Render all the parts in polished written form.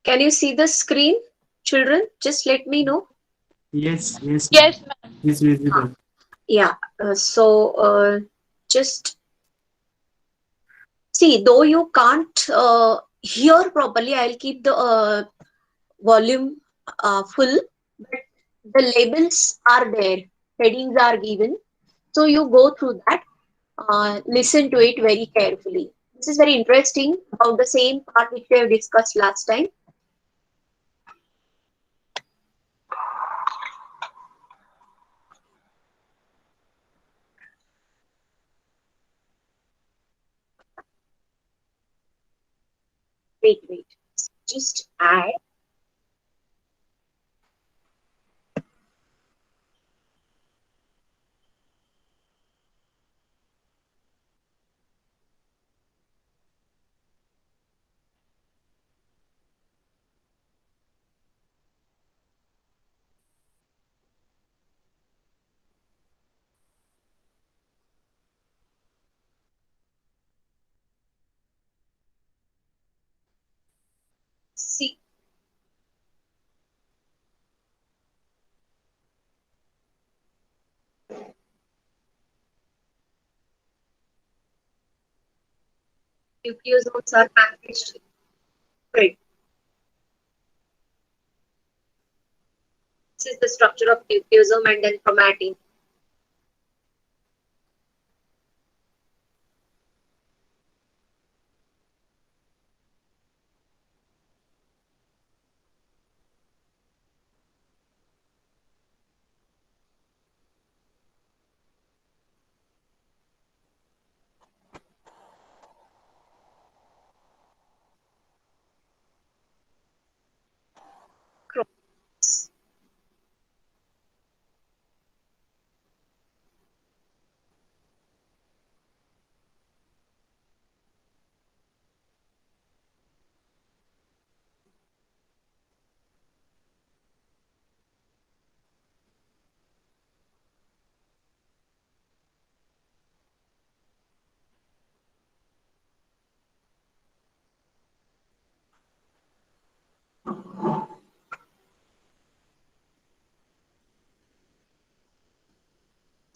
Can you see the screen, children? Just let me know. Yes, yes, ma'am. Yes, ma'am. It's Huh. visible. Yeah. Just see, though you can't hear properly, I'll keep the volume full, but the labels are there, headings are given. So you go through that, listen to it very carefully. This is very interesting about the same part which we have discussed last time. Wait. Just add. See, nucleosomes are packaged. Right. This is the structure of nucleosome and then chromatin.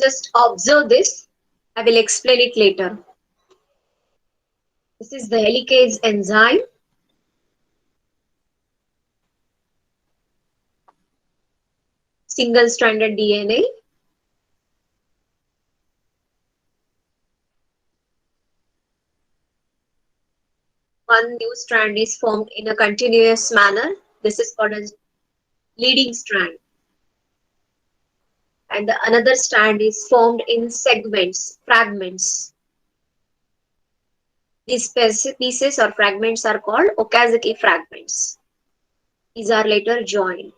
Just observe this. I will explain it later. This is the helicase enzyme. Single-stranded DNA. One new strand is formed in a continuous manner. This is called as leading strand. And the another strand is formed in segments, fragments. These pieces or fragments are called Okazaki fragments. These are later joined.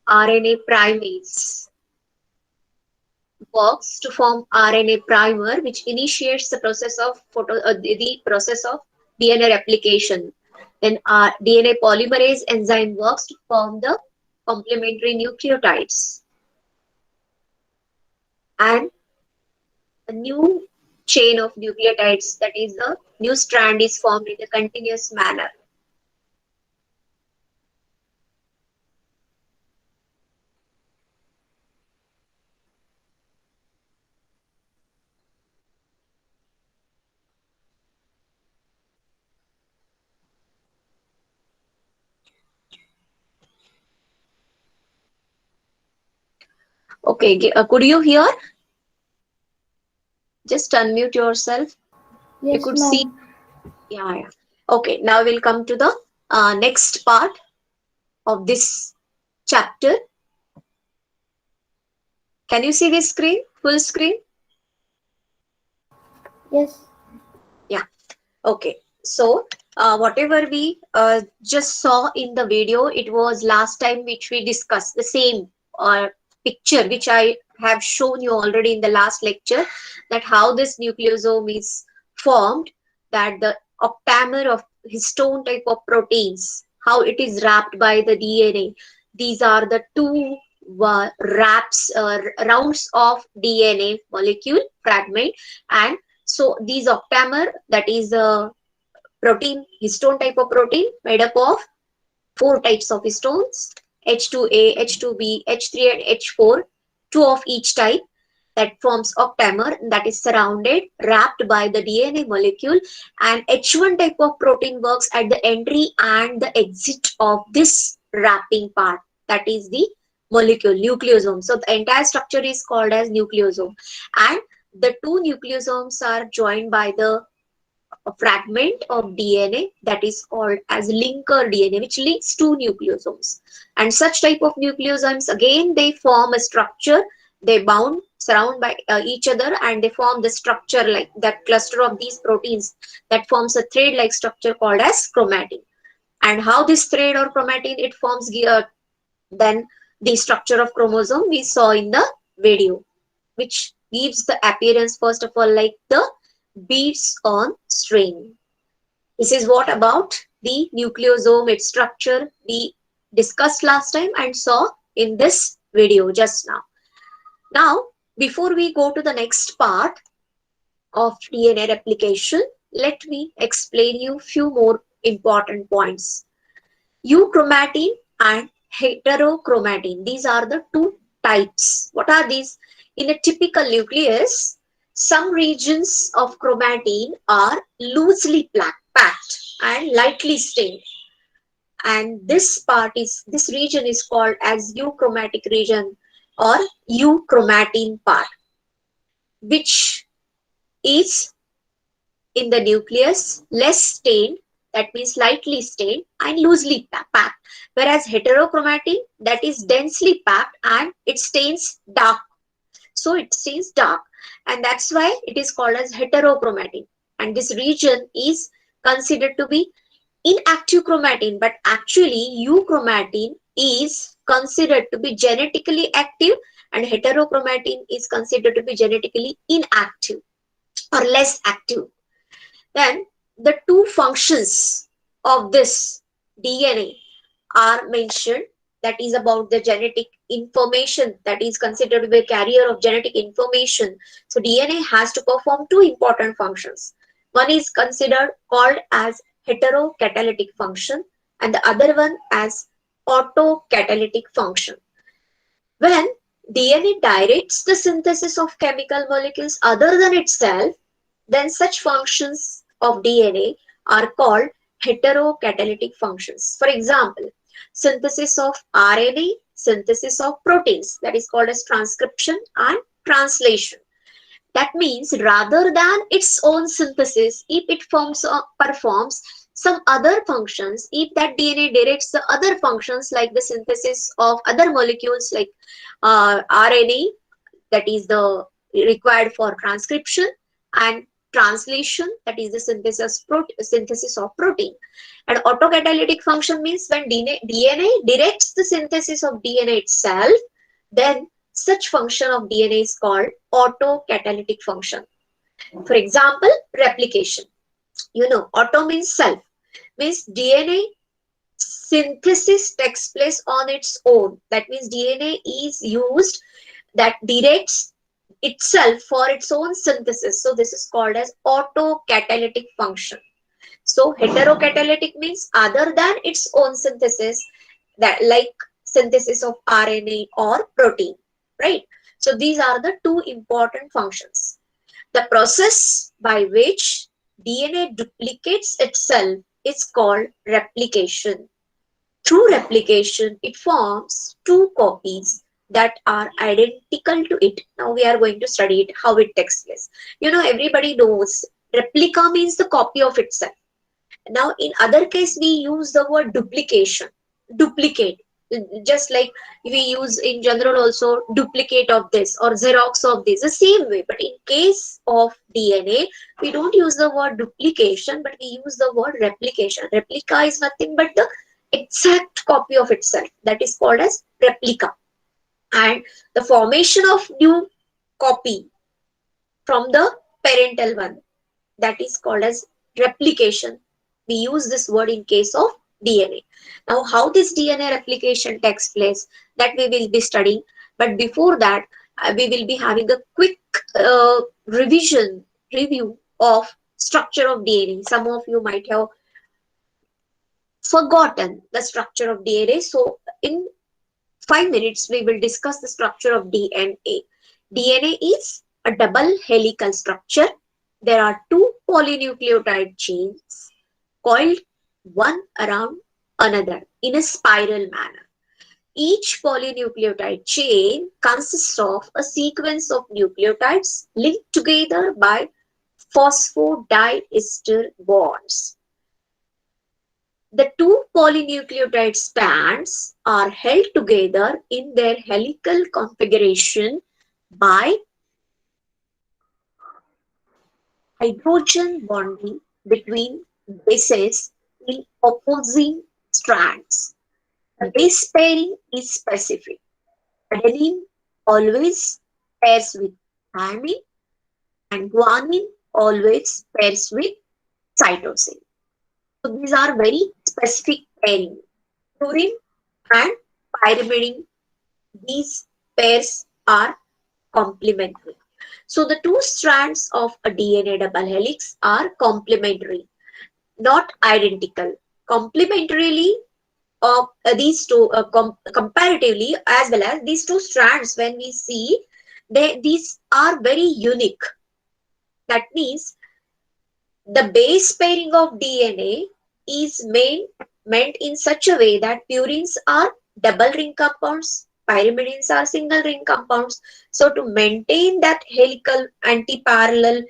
RNA primase works to form RNA primer, which initiates the process of the process of DNA replication. Then DNA polymerase enzyme works to form the complementary nucleotides, and a new chain of nucleotides, that is the new strand, is formed in a continuous manner. Okay, could you hear? Just unmute yourself. You Yes, could see. ma'am. Yeah. Okay, now we'll come to the next part of this chapter. Can you see this screen? Full screen? Yes. Yeah. Okay. So, whatever we just saw in the video, it was last time which we discussed the same picture which I have shown you already in the last lecture, that how this nucleosome is formed, that the octamer of histone type of proteins, how it is wrapped by the DNA. These are the two rounds of DNA molecule fragment, and so these octamer, that is protein, histone type of protein made up of four types of histones, H2A, H2B, H3 and H4, two of each type, that forms octamer, that is surrounded, wrapped by the DNA molecule, and H1 type of protein works at the entry and the exit of this wrapping part, that is the molecule, nucleosome. So the entire structure is called as nucleosome, and the two nucleosomes are joined by the a fragment of DNA that is called as linker DNA, which links two nucleosomes. And such type of nucleosomes, again, they form a structure. They bound, surround by each other, and they form the structure like that cluster of these proteins that forms a thread-like structure called as chromatin. And how this thread or chromatin it forms, then the structure of chromosome we saw in the video, which gives the appearance first of all like the beads on string. This is what about the nucleosome, its structure we discussed last time and saw in this video just now. Now, before we go to the next part of DNA replication, let me explain you few more important points. Euchromatin and heterochromatin. These are the two types. What are these? In a typical nucleus, some regions of chromatin are loosely packed and lightly stained. And this region is called as euchromatic region or euchromatin part, which is in the nucleus less stained, that means lightly stained and loosely packed, whereas heterochromatin, that is densely packed and it stains dark, so it stains dark, and that's why it is called as heterochromatin. And this region is considered to be inactive chromatin, but actually euchromatin is considered to be genetically active and heterochromatin is considered to be genetically inactive or less active. Then the two functions of this DNA are mentioned, that is about the genetic information, that is considered to be a carrier of genetic information. So DNA has to perform two important functions. One is considered called as heterocatalytic function and the other one as autocatalytic function. When DNA directs the synthesis of chemical molecules other than itself, then such functions of DNA are called heterocatalytic functions. For example, synthesis of RNA, synthesis of proteins, that is called as transcription and translation. That means rather than its own synthesis, if it performs some other functions, if that DNA directs the other functions like the synthesis of other molecules like RNA, that is the required for transcription, and translation, that is the synthesis of protein. And autocatalytic function means when DNA directs the synthesis of DNA itself, then such function of DNA is called autocatalytic function. For example, replication. You know, auto means self, means DNA synthesis takes place on its own. That means DNA is used that directs itself for its own synthesis. So this is called as autocatalytic function. So heterocatalytic means other than its own synthesis, that like synthesis of RNA or protein, right? So these are the two important functions. The process by which DNA duplicates itself is called replication. Through replication, it forms two copies that are identical to it. Now we are going to study it, how it takes place. You know, everybody knows replica means the copy of itself. Now in other case, we use the word duplication, duplicate. Just like we use in general also duplicate of this or xerox of this, the same way. But in case of DNA, we don't use the word duplication, but we use the word replication. Replica is nothing but the exact copy of itself. That is called as replica. And the formation of new copy from the parental one, that is called as replication. We use this word in case of DNA. Now, how this DNA replication takes place, that we will be studying. But before that, we will be having a quick review of structure of DNA. Some of you might have forgotten the structure of DNA. So in 5 minutes, we will discuss the structure of DNA. DNA is a double helical structure. There are two polynucleotide chains coiled one around another in a spiral manner. Each polynucleotide chain consists of a sequence of nucleotides linked together by phosphodiester bonds. The two polynucleotide strands are held together in their helical configuration by hydrogen bonding between bases in opposing strands. The base pairing is specific. Adenine always pairs with thymine and guanine always pairs with cytosine. So these are very specific pairing. Purine and pyrimidine, these pairs are complementary. So the two strands of a DNA double helix are complementary, not identical. Complementarily of these two, comparatively, as well as these two strands, when we see, these are very unique. That means the base pairing of DNA is meant in such a way that purines are double ring compounds, pyrimidines are single ring compounds. So to maintain that helical antiparallel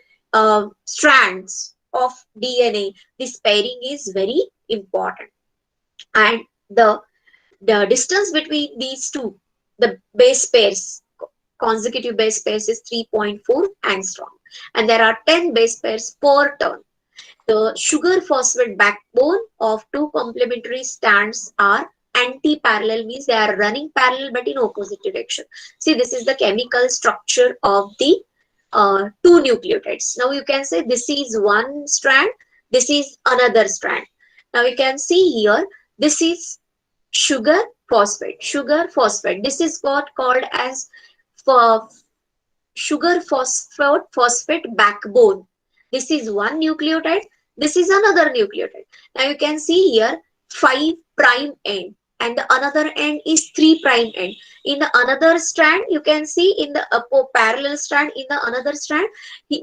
strands of DNA, this pairing is very important. And the distance between these two, the base pairs, consecutive base pairs, is 3.4 angstrom. And there are 10 base pairs per turn. The sugar phosphate backbone of two complementary strands are anti-parallel, means they are running parallel but in opposite direction. See, this is the chemical structure of the two nucleotides. Now you can say this is one strand, this is another strand. Now you can see here, this is sugar phosphate. This is what called as for sugar phosphate backbone. This is one nucleotide, this is another nucleotide. Now you can see here 5 prime end and the another end is 3 prime end. In the another strand, you can see in the parallel strand, in the another strand,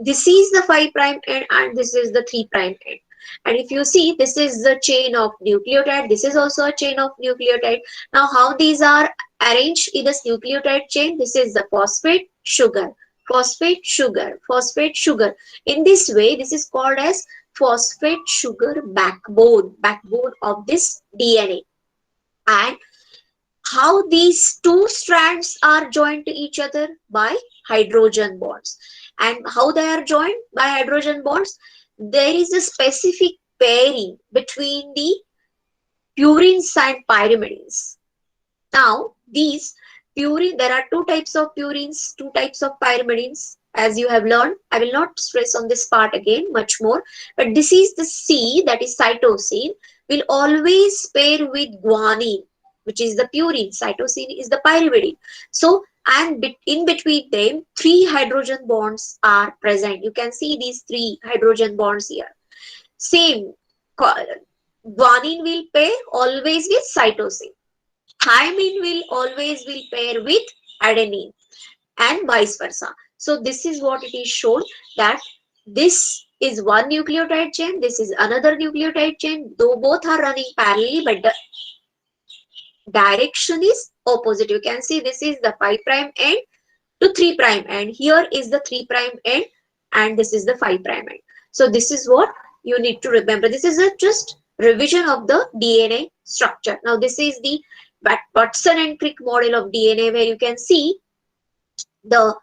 this is the 5 prime end and this is the 3 prime end. And if you see, this is the chain of nucleotide, this is also a chain of nucleotide. Now how these are arranged in this nucleotide chain? This is the phosphate, sugar, phosphate, sugar, phosphate, sugar. In this way, this is called as phosphate sugar backbone of this DNA. And how these two strands are joined to each other? By hydrogen bonds. And how they are joined by hydrogen bonds? There is a specific pairing between the purines and pyrimidines. Now, these purine, there are two types of purines, two types of pyrimidines, as you have learned. I will not stress on this part again much more, but this is the C, that is cytosine, will always pair with guanine, which is the purine. Cytosine is the pyrimidine. So, and in between them, 3 hydrogen bonds are present. You can see these 3 hydrogen bonds here. Same, guanine will pair always with cytosine. Thymine will pair with adenine and vice versa. So this is what it is shown, that this is one nucleotide chain, this is another nucleotide chain, though both are running parallelly, but the direction is opposite. You can see this is the 5 prime end to 3 prime end. Here is the 3 prime end and this is the 5 prime end. So this is what you need to remember. This is a just revision of the DNA structure. Now this is the Watson and Crick model of DNA, where you can see the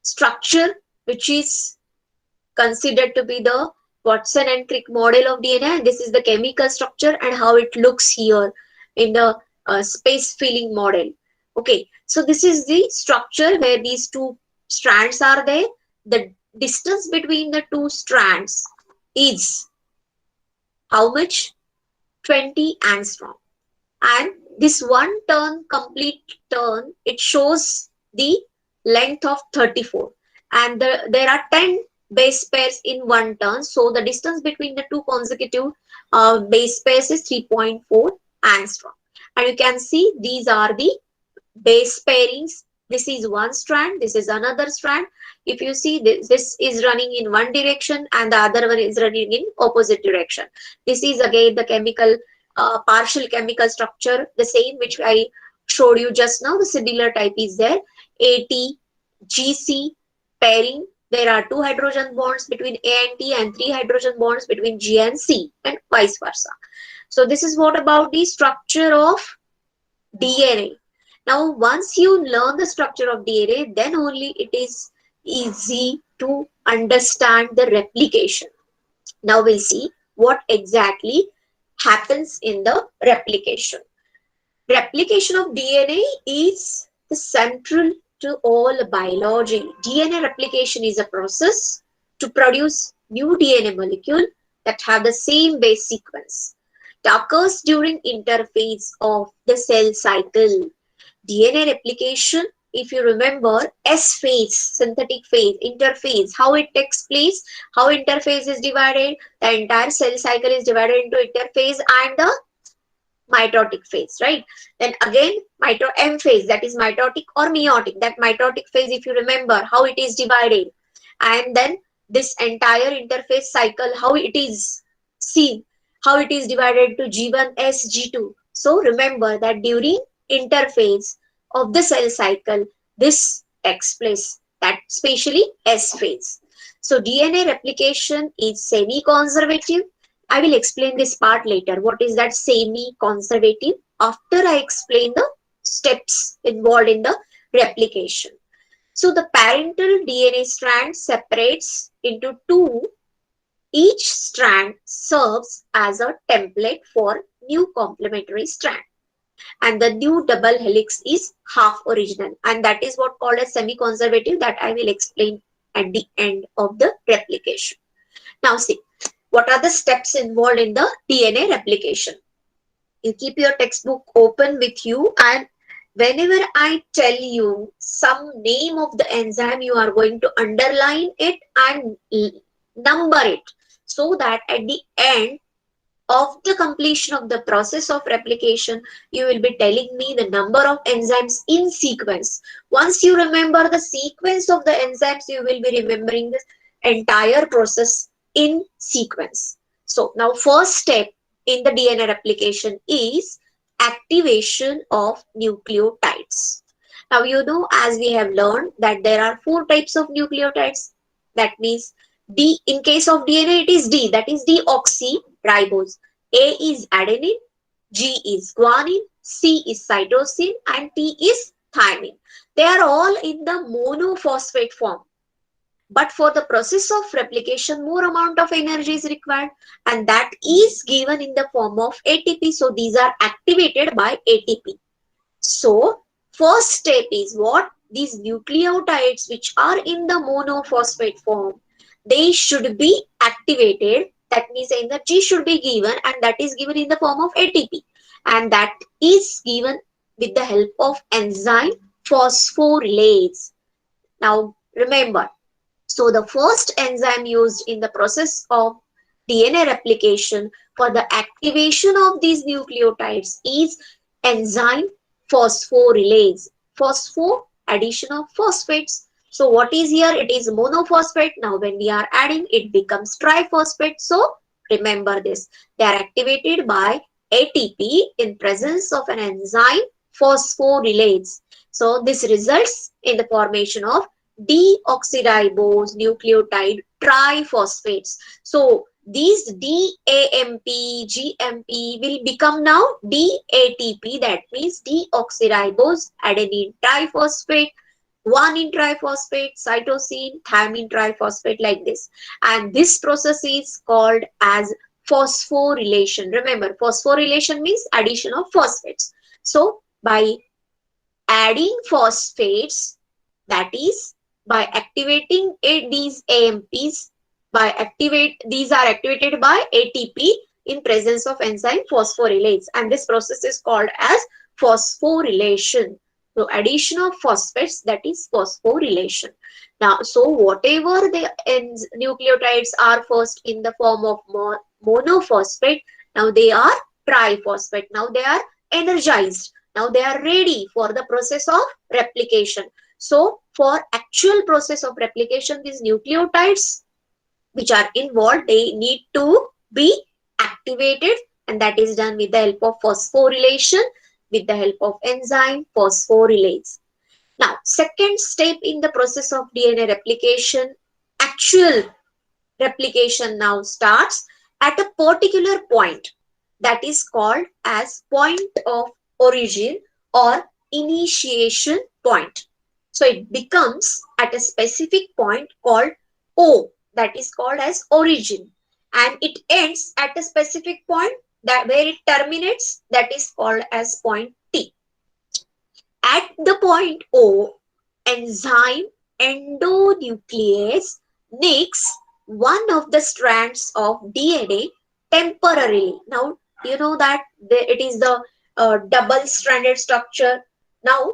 structure which is considered to be the Watson and Crick model of DNA, and this is the chemical structure and how it looks here in the space filling model. Okay, so this is the structure where these two strands are there. The distance between the two strands is how much? 20 angstrom. And this one turn, complete turn, it shows the length of 34. And there are 10 base pairs in one turn. So the distance between the two consecutive base pairs is 3.4 angstrom. And you can see these are the base pairings. This is one strand, this is another strand. If you see this is running in one direction and the other one is running in opposite direction. This is again the chemical partial chemical structure, the same which I showed you just now. The similar type is there. AT GC pairing, there are two hydrogen bonds between A and T and three hydrogen bonds between G and C, and vice versa. So this is what about the structure of DNA. Now, once you learn the structure of DNA, then only it is easy to understand the replication. Now we'll see what exactly happens in the replication. Replication of DNA is the central to all biology. DNA replication is a process to produce new DNA molecule that have the same base sequence. It occurs during interphase of the cell cycle. DNA replication, if you remember, S phase, synthetic phase, interphase, how it takes place, how interphase is divided, the entire cell cycle is divided into interphase and the mitotic phase, right? Then again, M phase, that is mitotic or meiotic. That mitotic phase, if you remember, how it is divided, and then this entire interphase cycle, how it is seen, how it is divided to G1S, G2. So remember that during interphase of the cell cycle, this takes place, that especially S phase. So DNA replication is semi-conservative. I will explain this part later. What is that semi-conservative? After I explain the steps involved in the replication. So the parental DNA strand separates into two. Each strand serves as a template for new complementary strand. And the new double helix is half original. And that is what called as semi-conservative, that I will explain at the end of the replication. Now see, what are the steps involved in the DNA replication? You keep your textbook open with you, and whenever I tell you some name of the enzyme, you are going to underline it and number it, so that at the end of the completion of the process of replication, you will be telling me the number of enzymes in sequence. Once you remember the sequence of the enzymes, you will be remembering this entire process in sequence. So now first step in the DNA replication is activation of nucleotides. Now you know, as we have learned, that there are four types of nucleotides. That means D, in case of DNA it is D, that is deoxyribose. A is adenine, G is guanine, C is cytosine, and T is thymine. They are all in the monophosphate form. But for the process of replication, more amount of energy is required, and that is given in the form of ATP. So these are activated by ATP. So first step is what? These nucleotides which are in the monophosphate form, they should be activated. That means energy should be given, and that is given in the form of ATP. And that is given with the help of enzyme phosphorylase. Now remember, so the first enzyme used in the process of DNA replication for the activation of these nucleotides is enzyme phosphorylase. Phosphor, addition of phosphates. So what is here? It is monophosphate. Now when we are adding, it becomes triphosphate. So remember this. They are activated by ATP in presence of an enzyme phosphorylase. So this results in the formation of deoxyribose nucleotide triphosphates. So these DAMP, GMP will become now DATP, that means deoxyribose adenine triphosphate, guanine triphosphate, cytosine, thymine triphosphate, like this. And this process is called as phosphorylation. Remember, phosphorylation means addition of phosphates. So by adding phosphates, that is by activating these AMPs, these are activated by ATP in presence of enzyme phosphorylase, and this process is called as phosphorylation. So addition of phosphates, that is phosphorylation. Now, so whatever the nucleotides are first in the form of monophosphate, now they are triphosphate. Now they are energized. Now they are ready for the process of replication. So for actual process of replication, these nucleotides which are involved, they need to be activated, and that is done with the help of phosphorylation, with the help of enzyme phosphorylase. Now, second step in the process of DNA replication, actual replication now starts at a particular point, that is called as point of origin or initiation point. So it becomes at a specific point called O, that is called as origin, and it ends at a specific point that where it terminates, that is called as point T. At the point O, enzyme endonuclease nicks one of the strands of DNA temporarily. Now, you know that it is the double-stranded structure. Now,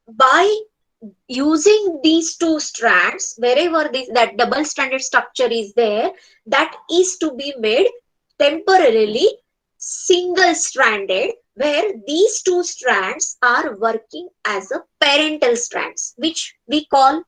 by using these two strands, wherever that double-stranded structure is there, that is to be made temporarily single-stranded, where these two strands are working as a parental strands, which we call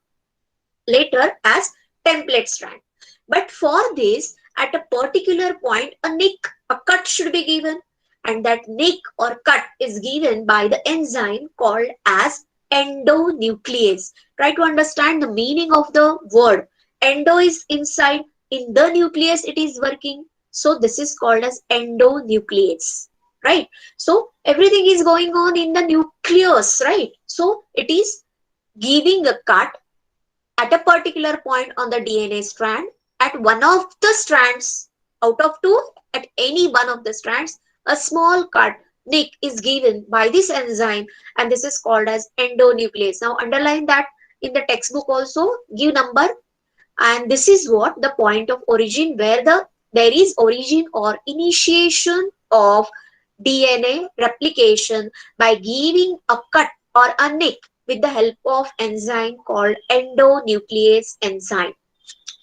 later as template strand. But for this, at a particular point, a nick, a cut should be given, and that nick or cut is given by the enzyme called as endonuclease. Try to understand the meaning of the word. Endo is inside, in the nucleus it is working. So this is called as endonuclease, right? So everything is going on in the nucleus, right? So it is giving a cut at a particular point on the DNA strand. At one of the strands, out of two, at any one of the strands, a small cut nick is given by this enzyme, and this is called as endonuclease. Now underline that in the textbook also, give number, and this is what the point of origin, where there is origin or initiation of DNA replication by giving a cut or a nick with the help of enzyme called endonuclease enzyme.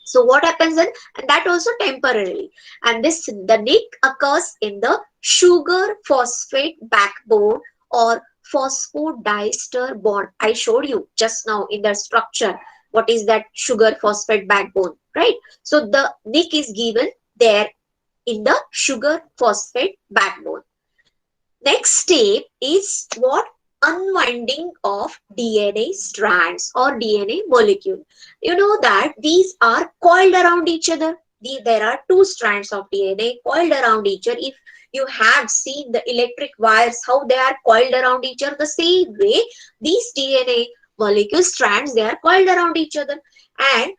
So what happens then? And that also temporarily. And this the nick occurs in the sugar phosphate backbone or phosphodiester bond. I showed you just now in the structure. What is that sugar phosphate backbone, right? So the nick is given there in the sugar phosphate backbone. Next step is what? Unwinding of DNA strands or DNA molecule. You know that these are coiled around each other. There are two strands of DNA coiled around each other. If you have seen the electric wires, how they are coiled around each other, the same way these DNA molecule strands, they are coiled around each other. And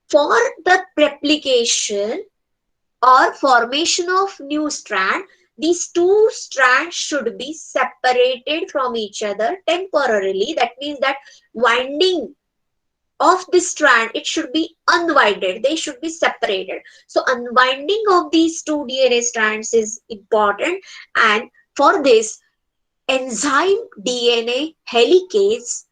for the replication or formation of new strand, these two strands should be separated from each other temporarily. That means that winding of this strand, it should be unwinded, they should be separated. So unwinding of these two DNA strands is important, and for this enzyme DNA helicase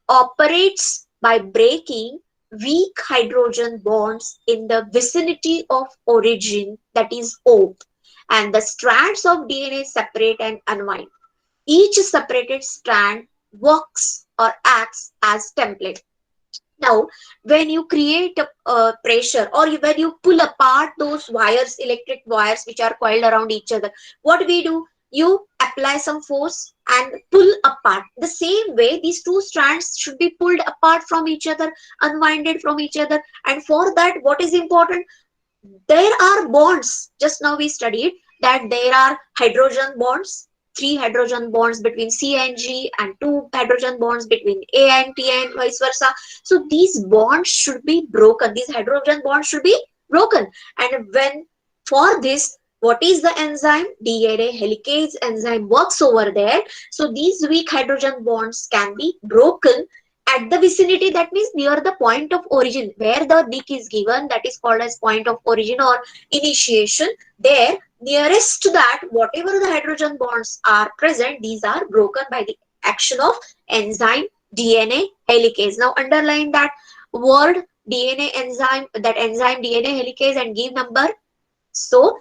operates by breaking weak hydrogen bonds in the vicinity of origin, that is O, and the strands of DNA separate and unwind. Each separated strand works or acts as template. Now, when you create a pressure, or when you pull apart those wires, electric wires which are coiled around each other, what we do? You apply some force and pull apart. The same way, these two strands should be pulled apart from each other, unwinded from each other. And for that, what is important? There are bonds. Just now we studied that there are hydrogen bonds, three hydrogen bonds between C and G, and two hydrogen bonds between A and T, and vice versa. So these bonds should be broken. These hydrogen bonds should be broken. And when for this, what is the enzyme? DNA helicase enzyme works over there. So these weak hydrogen bonds can be broken at the vicinity, that means near the point of origin where the nick is given, that is called as point of origin or initiation. There, nearest to that, whatever the hydrogen bonds are present, these are broken by the action of enzyme DNA helicase. Now underline that word DNA enzyme, that enzyme DNA helicase, and give number. So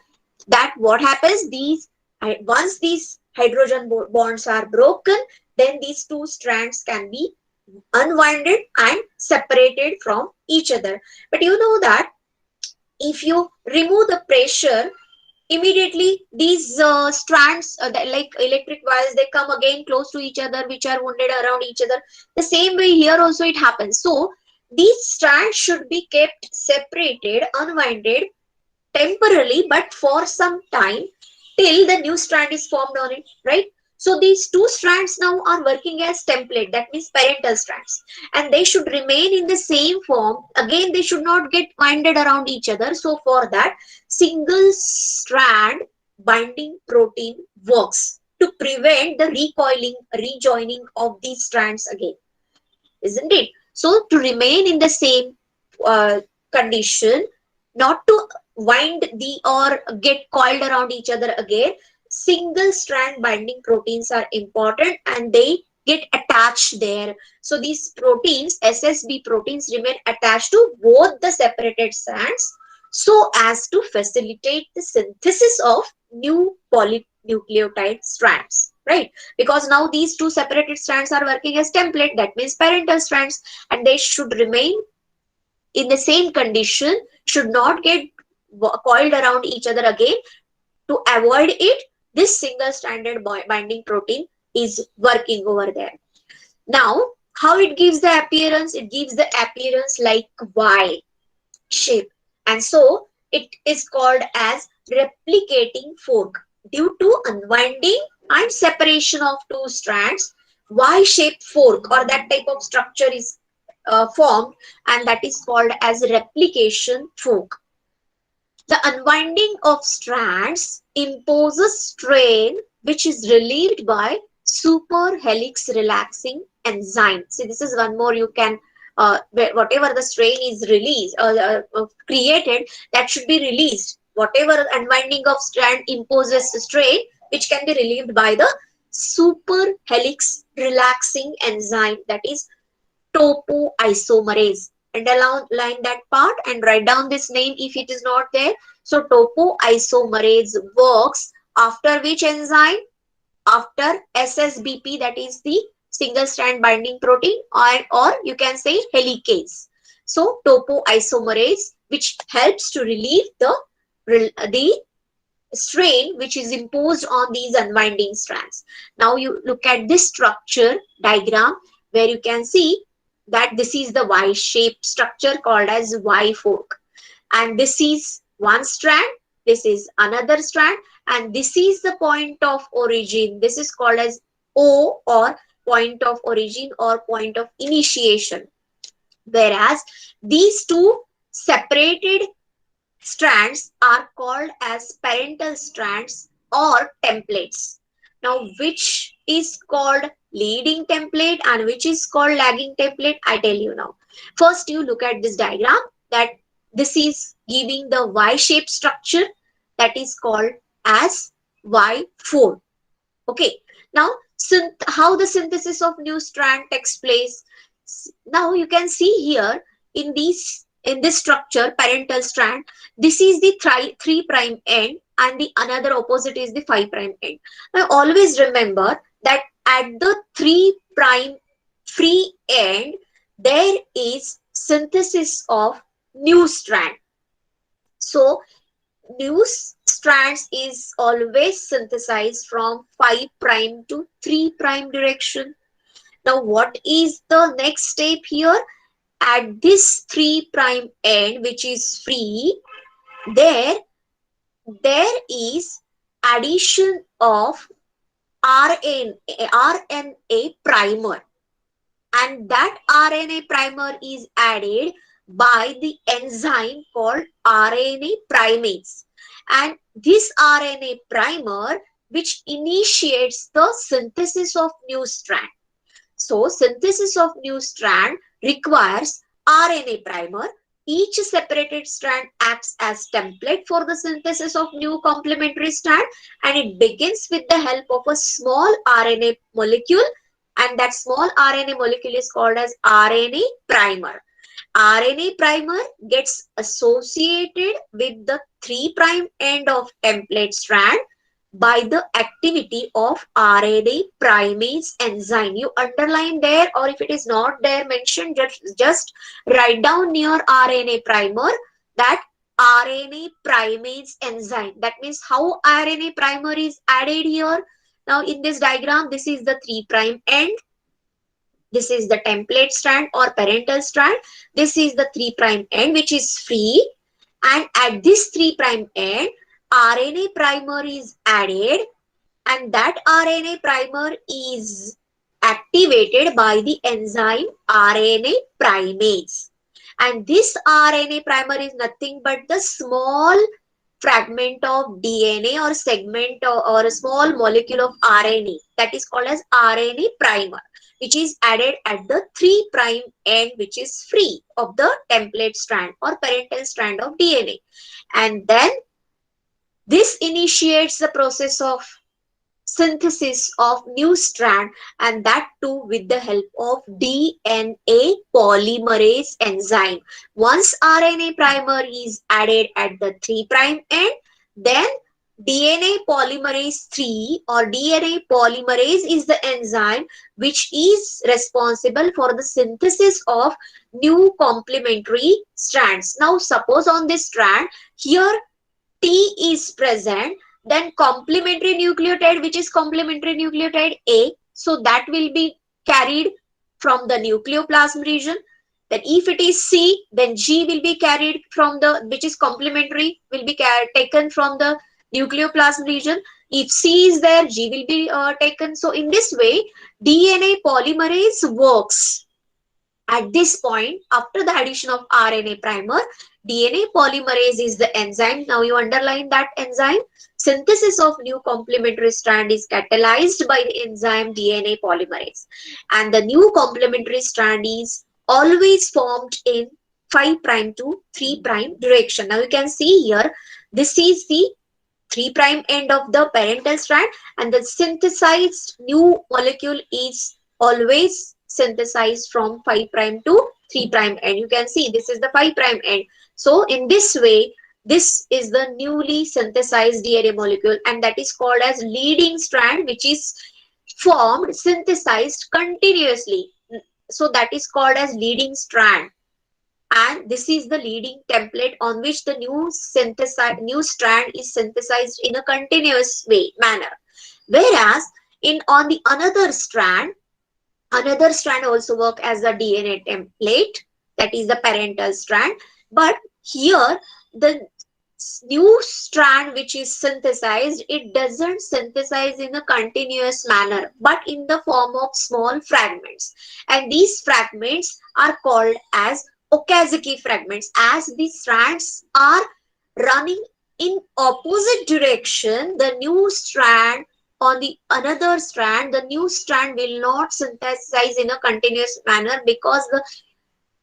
that what happens, these once these hydrogen bonds are broken, then these two strands can be unwinded and separated from each other. But you know that if you remove the pressure, immediately these strands, like electric wires, they come again close to each other, which are wounded around each other. The same way here also it happens. So these strands should be kept separated, unwinded temporarily, but for some time, till the new strand is formed on it, right? So these two strands now are working as template, that means parental strands, and they should remain in the same form. Again, they should not get winded around each other. So for that, single strand binding protein works to prevent the recoiling, rejoining of these strands again, isn't it? So to remain in the same condition, not to wind the or get coiled around each other again, single strand binding proteins are important and they get attached there. So these proteins, SSB proteins, remain attached to both the separated strands so as to facilitate the synthesis of new polynucleotide strands, right? Because now these two separated strands are working as template, that means parental strands, and they should remain in the same condition, should not get coiled around each other again. To avoid it, this single stranded binding protein is working over there. Now how it gives the appearance? It gives the appearance like Y shape, and so it is called as replicating fork. Due to unwinding and separation of two strands, Y-shaped fork or that type of structure is formed, and that is called as replication fork. The unwinding of strands imposes strain which is relieved by super helix relaxing enzyme. See, this is one more you can, whatever the strain is released, created, that should be released. Whatever unwinding of strand imposes strain, which can be relieved by the super helix relaxing enzyme, that is topoisomerase. Underline that part and write down this name if it is not there. So topoisomerase works after which enzyme? After SSBP, that is the single strand binding protein, or you can say helicase. So topoisomerase, which helps to relieve the strain which is imposed on these unwinding strands. Now you look at this structure diagram where you can see that this is the Y-shaped structure called as Y fork, and this is one strand, this is another strand, and this is the point of origin. This is called as O, or point of origin or point of initiation, whereas these two separated strands are called as parental strands or templates. Now, which is called leading template and which is called lagging template, I tell you now. First, you look at this diagram, that this is giving the Y-shaped structure, that is called as Y4. Okay. Now, how the synthesis of new strand takes place. Now you can see here in this structure, parental strand, this is the 3' end and the another opposite is the 5' end. Now always remember that at the 3' free end, there is synthesis of new strand. So new strands is always synthesized from 5' to 3' direction. Now what is the next step here? At this 3' end, which is free, there is addition of RNA primer, and that RNA primer is added by the enzyme called RNA primase, and this RNA primer which initiates the synthesis of new strand. So synthesis of new strand requires RNA primer. Each separated strand acts as template for the synthesis of new complementary strand, and it begins with the help of a small RNA molecule and that small RNA molecule is called as RNA primer. RNA primer gets associated with the 3' end of template strand by the activity of RNA primase enzyme. You underline there, or if it is not there mentioned, just write down near RNA primer that RNA primase enzyme. That means how RNA primer is added here. Now in this diagram, this is the 3' end. This is the template strand or parental strand. This is the 3' end which is free, and at this 3' end RNA primer is added, and that RNA primer is activated by the enzyme RNA primase. And this RNA primer is nothing but the small fragment of DNA or segment or a small molecule of RNA that is called as RNA primer, which is added at the 3' end, which is free of the template strand or parental strand of DNA. And then this initiates the process of synthesis of new strand, and that too with the help of DNA polymerase enzyme. Once RNA primer is added at the 3' end, then DNA polymerase 3 or DNA polymerase is the enzyme which is responsible for the synthesis of new complementary strands. Now suppose on this strand here T is present, then complementary nucleotide, which is complementary nucleotide A, so that will be carried from the nucleoplasm region. Then if it is C, then G will be carried from the, which is complementary, will be taken from the nucleoplasm region. If C is there, G will be taken. So in this way, DNA polymerase works. At this point, after the addition of RNA primer, DNA polymerase is the enzyme. Now you underline that enzyme. Synthesis of new complementary strand is catalyzed by the enzyme DNA polymerase. And the new complementary strand is always formed in 5' to 3' direction. Now you can see here, this is the 3' end of the parental strand, and the synthesized new molecule is always synthesized from 5' to 3' end. You can see this is the 5' end. So in this way, this is the newly synthesized DNA molecule, and that is called as leading strand, which is formed, synthesized continuously. So that is called as leading strand. And this is the leading template on which the new strand is synthesized in a continuous manner. Whereas on the another strand also work as a DNA template, that is the parental strand. But here the new strand which is synthesized, it doesn't synthesize in a continuous manner, but in the form of small fragments. And these fragments are called as Okazaki fragments. As these strands are running in opposite direction, the new strand on the another strand, the new strand will not synthesize in a continuous manner, because the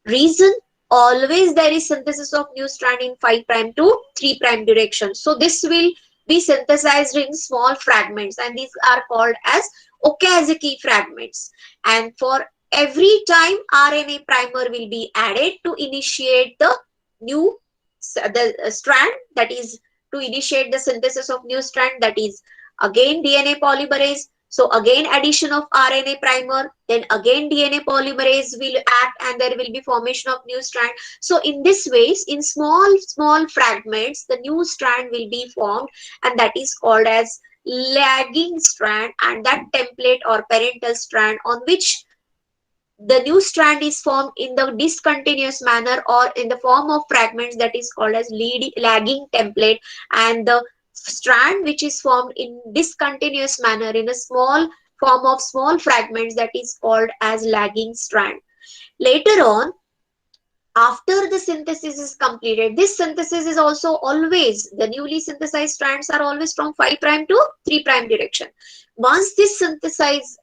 reason, always there is synthesis of new strand in 5' to 3' direction. So this will be synthesized in small fragments, and these are called as Okazaki fragments. And for every time RNA primer will be added to initiate the new strand, that is to initiate the synthesis of new strand, that is again DNA polymerase. So again addition of RNA primer, then again DNA polymerase will act, and there will be formation of new strand. So in this ways, in small fragments, the new strand will be formed, and that is called as lagging strand. And that template or parental strand on which the new strand is formed in the discontinuous manner or in the form of fragments, that is called as lagging template. And the strand which is formed in discontinuous manner in a small form of small fragments, that is called as lagging strand. Later on, after the synthesis is completed, this synthesis is also always, the newly synthesized strands are always from 5' to 3' direction. Once this synthesis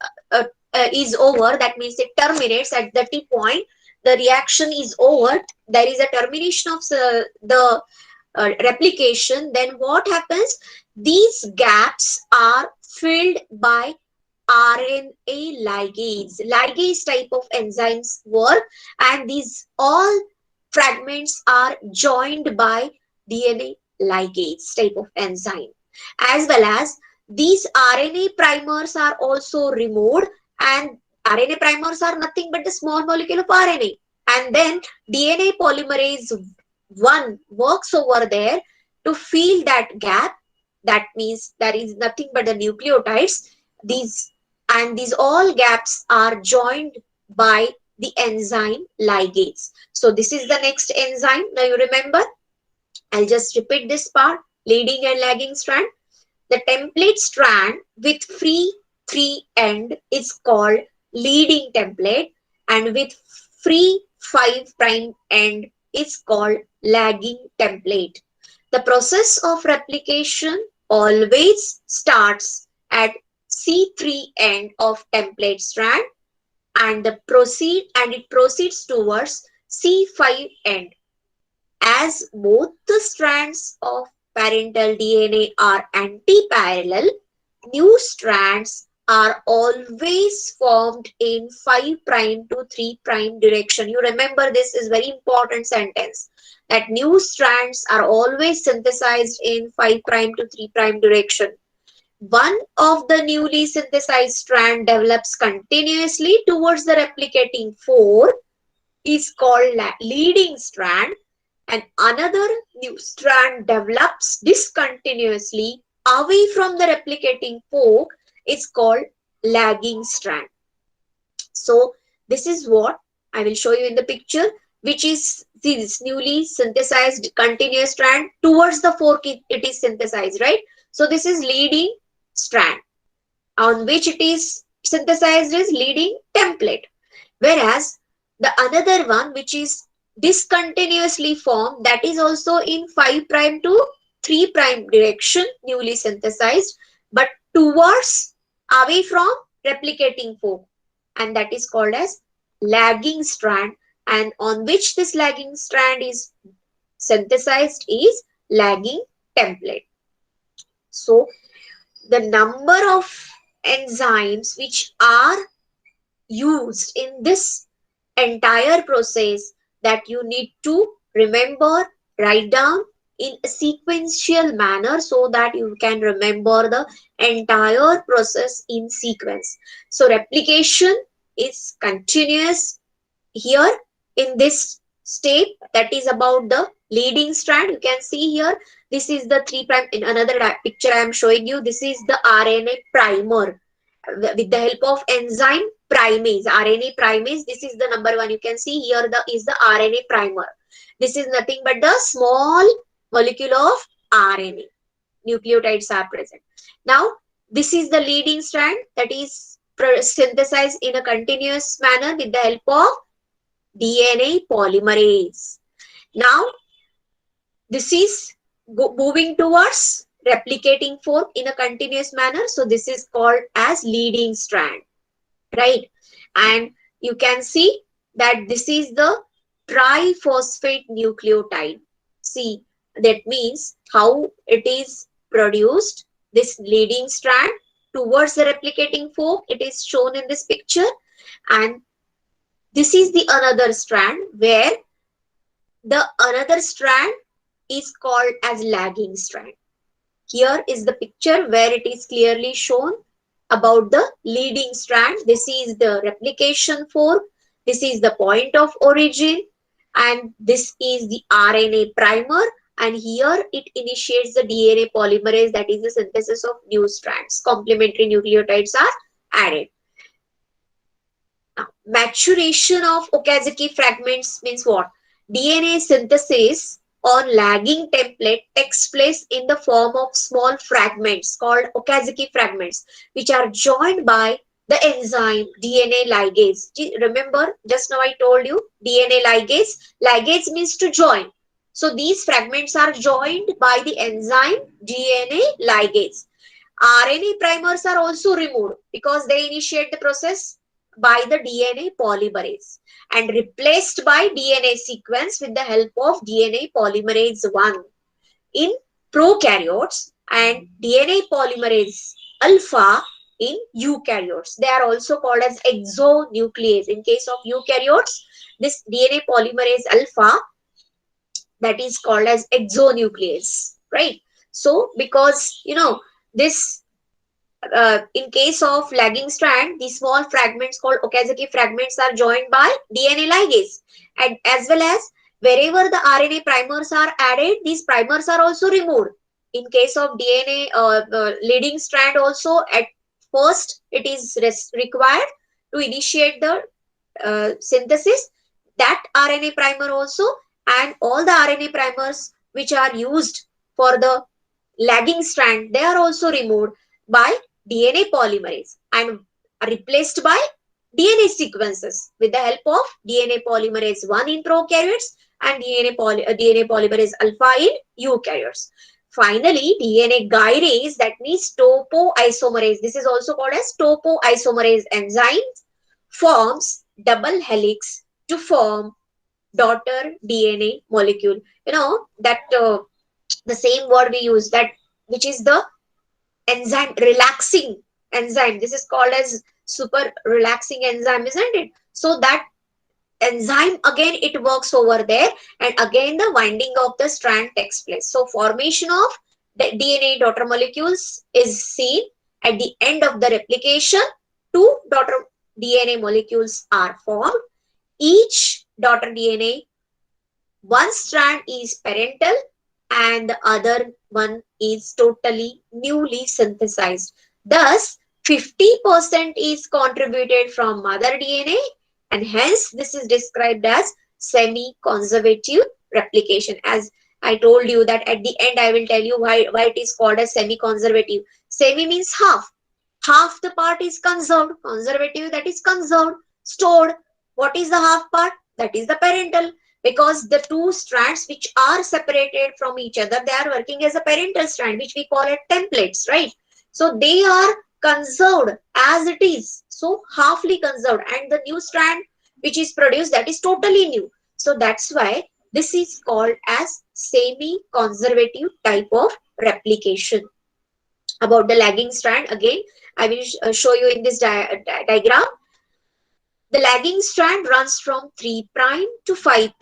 is over, that means it terminates at the T point, the reaction is over, there is a termination of the replication. Then what happens? These gaps are filled by RNA ligase type of enzymes work, and these all fragments are joined by DNA ligase type of enzyme, as well as these RNA primers are also removed, and RNA primers are nothing but the small molecule of RNA, and then DNA polymerase 1 works over there to fill that gap. That means there is nothing but the nucleotides. These and these all gaps are joined by the enzyme ligase. So this is the next enzyme. Now you remember, I'll just repeat this part: leading and lagging strand. The template strand with free 3 end is called leading template, and with free 5 prime end is called lagging template. The process of replication always starts at C3 end of template strand, and it proceeds towards C5 end. As both the strands of parental DNA are anti-parallel, new strands are always formed in 5 prime to 3 prime direction. You remember, this is very important sentence, that new strands are always synthesized in 5 prime to 3 prime direction. One of the newly synthesized strand develops continuously towards the replicating 4 is called leading strand, and another new strand develops discontinuously away from the replicating fork is called lagging strand. So this is what I will show you in the picture, which is this newly synthesized continuous strand. Towards the fork it is synthesized, right? So this is leading strand, on which it is synthesized is leading template. Whereas the another one which is discontinuously formed, that is also in 5 prime to 3 prime direction newly synthesized, but towards away from replicating fork, and that is called as lagging strand, and on which this lagging strand is synthesized is lagging template. So the number of enzymes which are used in this entire process that you need to remember, write down in a sequential manner so that you can remember the entire process in sequence. So replication is continuous here in this step, that is about the leading strand. You can see here, this is the 3 prime. In another picture I am showing you, this is the RNA primer with the help of enzyme primase, RNA primase. This is the number 1. You can see here is the RNA primer. This is nothing but the small molecule of RNA. Nucleotides are present. Now, this is the leading strand, that is synthesized in a continuous manner with the help of DNA polymerase. Now, this is moving towards replicating fork in a continuous manner. So this is called as leading strand, right? And you can see that this is the triphosphate nucleotide. See, that means how it is produced. This leading strand towards the replicating fork, it is shown in this picture, and this is the another strand where the another strand is called as lagging strand. Here is the picture where it is clearly shown about the leading strand. This is the replication fork. This is the point of origin, and this is the RNA primer, and here it initiates the DNA polymerase, that is the synthesis of new strands. Complementary nucleotides are added. Now, maturation of Okazaki fragments means what? DNA synthesis on lagging template takes place in the form of small fragments called Okazaki fragments, which are joined by the enzyme DNA ligase. Remember, just now I told you DNA ligase. Ligase means to join. So these fragments are joined by the enzyme DNA ligase. RNA primers are also removed because they initiate the process by the DNA polymerase and replaced by DNA sequence with the help of DNA polymerase 1 in prokaryotes, and DNA polymerase alpha in eukaryotes. They are also called as exonuclease. In case of eukaryotes, this DNA polymerase alpha, that is called as exonuclease, right? So because this in case of lagging strand, the small fragments called Okazaki fragments are joined by DNA ligase, and as well as wherever the RNA primers are added, these primers are also removed. In case of DNA leading strand also, at first it is required to initiate the synthesis, that RNA primer also, and all the RNA primers which are used for the lagging strand, they are also removed by DNA polymerase and are replaced by DNA sequences with the help of DNA polymerase 1 in prokaryotes and DNA polymerase alpha in eukaryotes. Finally, DNA gyrase, that means topoisomerase, this is also called as topoisomerase enzyme, forms double helix to form daughter DNA molecule. You know that the same word we use, that which is the enzyme, relaxing enzyme. This is called as super relaxing enzyme, isn't it? So that enzyme again it works over there, and again the winding of the strand takes place. So formation of the DNA daughter molecules is seen at the end of the replication. Two daughter DNA molecules are formed. Each daughter DNA, one strand is parental and the other one is totally newly synthesized. Thus, 50% is contributed from mother DNA, and hence this is described as semi-conservative replication. As I told you that at the end I will tell you why it is called as semi-conservative. Semi means half. Half the part is conserved. Conservative, that is conserved, stored. What is the half part? That is the parental, because the two strands which are separated from each other, they are working as a parental strand, which we call it templates, right? So they are conserved as it is, so halfly conserved, and the new strand which is produced, that is totally new. So that's why this is called as semi conservative type of replication. About the lagging strand, again I will show you in this diagram. The lagging strand runs from 3' to 5'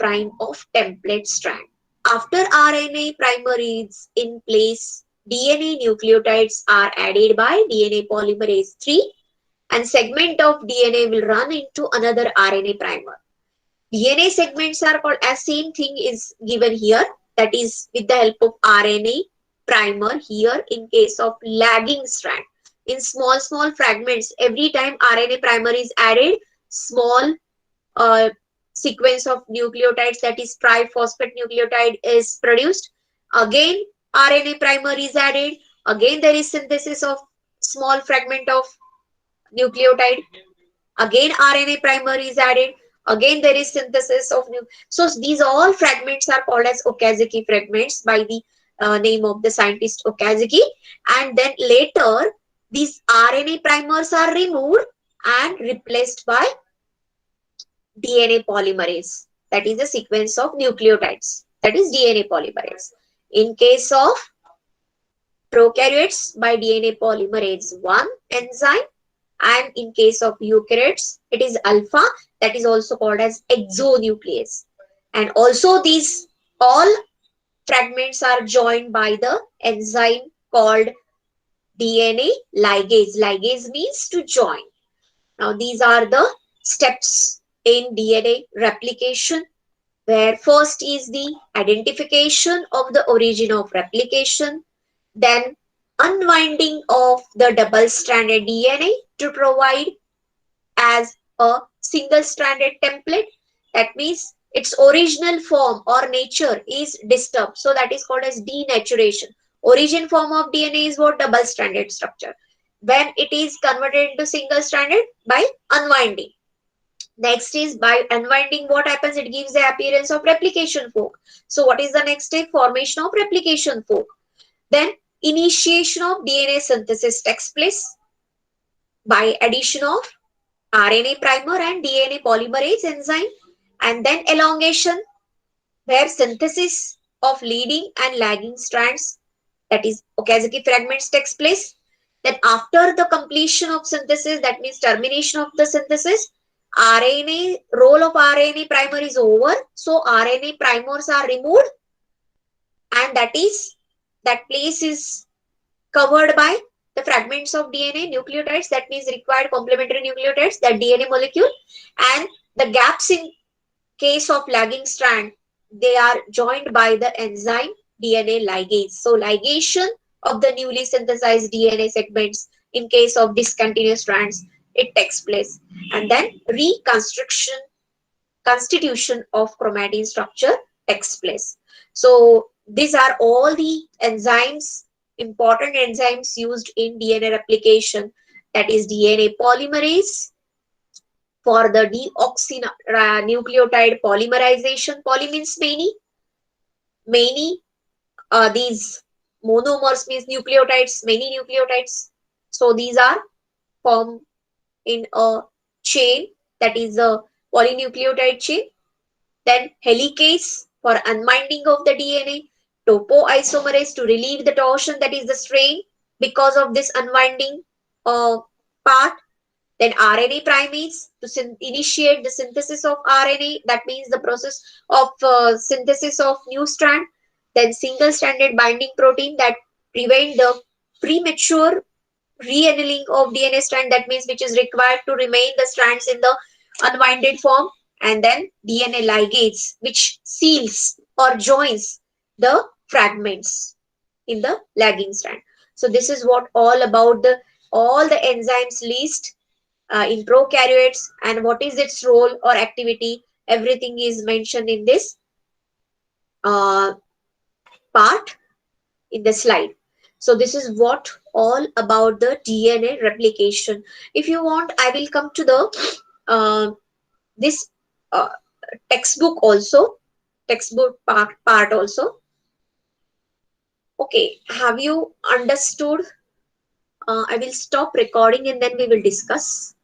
of template strand. After RNA primer is in place, DNA nucleotides are added by DNA polymerase 3, and segment of DNA will run into another RNA primer. DNA segments are called as same thing is given here, that is with the help of RNA primer here in case of lagging strand. In small fragments, every time RNA primer is added, small uh, sequence of nucleotides, that is triphosphate nucleotide, is produced. Again RNA primer is added, again there is synthesis of small fragment of nucleotide, again RNA primer is added, again there is synthesis of new. So these all fragments are called as Okazaki fragments by the name of the scientist Okazaki, and then later these RNA primers are removed and replaced by DNA polymerase, that is the sequence of nucleotides, that is DNA polymerase. In case of prokaryotes, by DNA polymerase 1 enzyme, and in case of eukaryotes it is alpha, that is also called as exonuclease. And also these all fragments are joined by the enzyme called DNA ligase. Ligase means to join. Now these are the steps in DNA replication, where first is the identification of the origin of replication, then unwinding of the double-stranded DNA to provide as a single-stranded template. That means its original form or nature is disturbed. So that is called as denaturation. Origin form of DNA is what? Double-stranded structure. When it is converted into single-stranded, by unwinding. Next is by unwinding, what happens? It gives the appearance of replication fork. So what is the next step? Formation of replication fork. Then initiation of DNA synthesis takes place by addition of RNA primer and DNA polymerase enzyme, and then elongation, where synthesis of leading and lagging strands, that is Okazaki fragments, takes place. Then after the completion of synthesis, that means termination of the synthesis, RNA, role of RNA primer is over. So RNA primers are removed, and that place is covered by the fragments of DNA nucleotides, that means required complementary nucleotides, that DNA molecule, and the gaps in case of lagging strand, they are joined by the enzyme DNA ligase. So ligation of the newly synthesized DNA segments in case of discontinuous strands, it takes place. And then reconstruction, constitution of chromatin structure takes place. So these are all the enzymes, important enzymes used in DNA replication, that is DNA polymerase for the deoxynucleotide polymerization. Poly means many, many. These monomers means nucleotides, many nucleotides. So these are formed in a chain, that is a polynucleotide chain. Then helicase for unwinding of the DNA, topoisomerase to relieve the torsion, that is the strain because of this unwinding part. Then RNA primase to initiate the synthesis of RNA, that means the process of synthesis of new strand. Then single stranded binding protein that prevent the premature re-annealing of DNA strand, that means which is required to remain the strands in the unwinded form. And then DNA ligase which seals or joins the fragments in the lagging strand. So this is what all about the all the enzymes list in prokaryotes, and what is its role or activity, everything is mentioned in this uh, part in the slide. So this is what all about the DNA replication. If you want, I will come to the this uh, textbook also, textbook part also. Okay, have you understood? I will stop recording and then we will discuss.